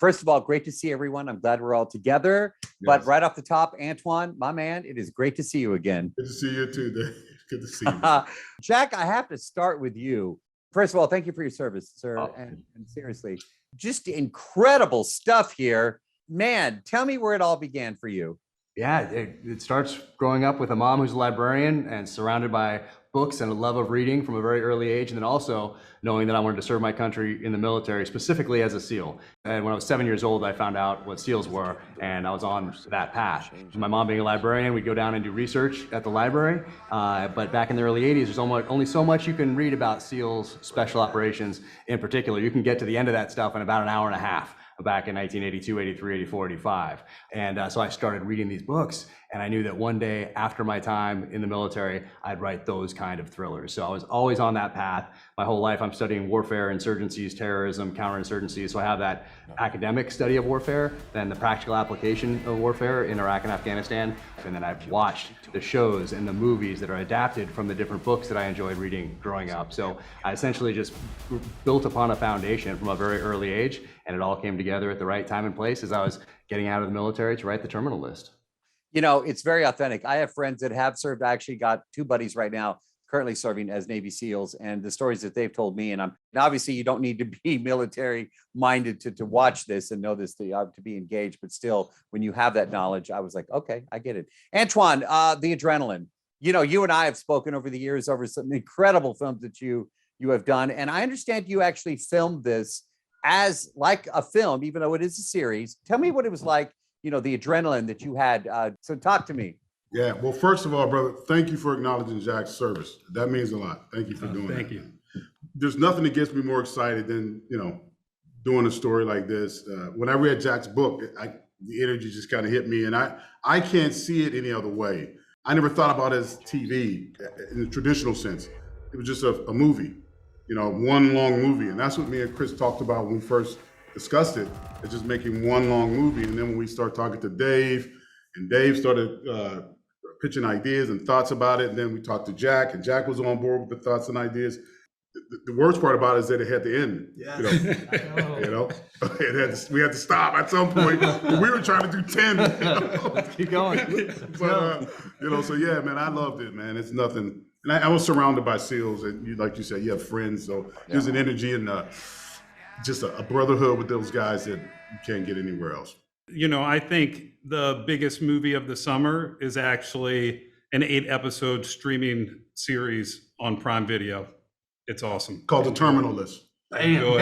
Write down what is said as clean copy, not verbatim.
First of all, great to see everyone. I'm glad we're all together. Yes. But right off the top, Antoine, my man, it is great to see you again. Good to see you too, Dave. Good to see you. Jack, I have to start with you. First of all, thank you for your service, sir. And seriously, just incredible stuff here. Man, tell me where it all began for you. Yeah, it starts growing up with a mom who's a librarian and surrounded by books and a love of reading from a very early age, and then also knowing that I wanted to serve my country in the military, specifically as a SEAL. And when I was 7 years old, I found out what SEALs were, and I was on that path. My mom being a librarian, we'd go down and do research at the library, but back in the early 80s, there's only so much you can read about SEALs, special operations in particular. You can get to the end of that stuff in about an hour and a half. Back in 1982, 83, 84, 85. And so I started reading these books, and I knew that one day after my time in the military, I'd write those kind of thrillers. So I was always on that path. My whole life, I'm studying warfare, insurgencies, terrorism, counterinsurgency. So I have that academic study of warfare, then the practical application of warfare in Iraq and Afghanistan. And then I've watched the shows and the movies that are adapted from the different books that I enjoyed reading growing up. So I essentially just built upon a foundation from a very early age, and it all came together at the right time and place as I was getting out of the military to write the terminal list. You know, it's very authentic. I have friends that have served. I actually got two buddies right now currently serving as Navy SEALs, and the stories that they've told me, and obviously you don't need to be military minded to watch this and know this to be engaged, but still when you have that knowledge, I was like, okay, I get it. Antoine, the adrenaline, you know, you and I have spoken over the years over some incredible films that you have done. And I understand you actually filmed this as like a film, even though it is a series. Tell me what it was like, you know, the adrenaline that you had. So talk to me. Yeah, well, first of all, brother, thank you for acknowledging Jack's service. That means a lot. Thank you for doing that. Thank you. There's nothing that gets me more excited than, you know, doing a story like this. When I read Jack's book, the energy just kind of hit me, and I can't see it any other way. I never thought about it as TV in the traditional sense. It was just a movie, you know, one long movie. And that's what me and Chris talked about when we first discussed it. It's just making one long movie. And then when we started talking to Dave, and Dave started pitching ideas and thoughts about it, and then we talked to Jack, and Jack was on board with the thoughts and ideas. The worst part about it is that it had to end. Yeah. You know, we had to stop at some point. We were trying to do 10. You know? Let's keep going. But, you know, so yeah, man, I loved it, man. It's nothing. And I was surrounded by SEALs, and like you said, you have friends. So there's an energy and just a brotherhood with those guys that you can't get anywhere else. You know, I think the biggest movie of the summer is actually an 8-episode streaming series on Prime Video. It's awesome. Called The Terminal List. Bam.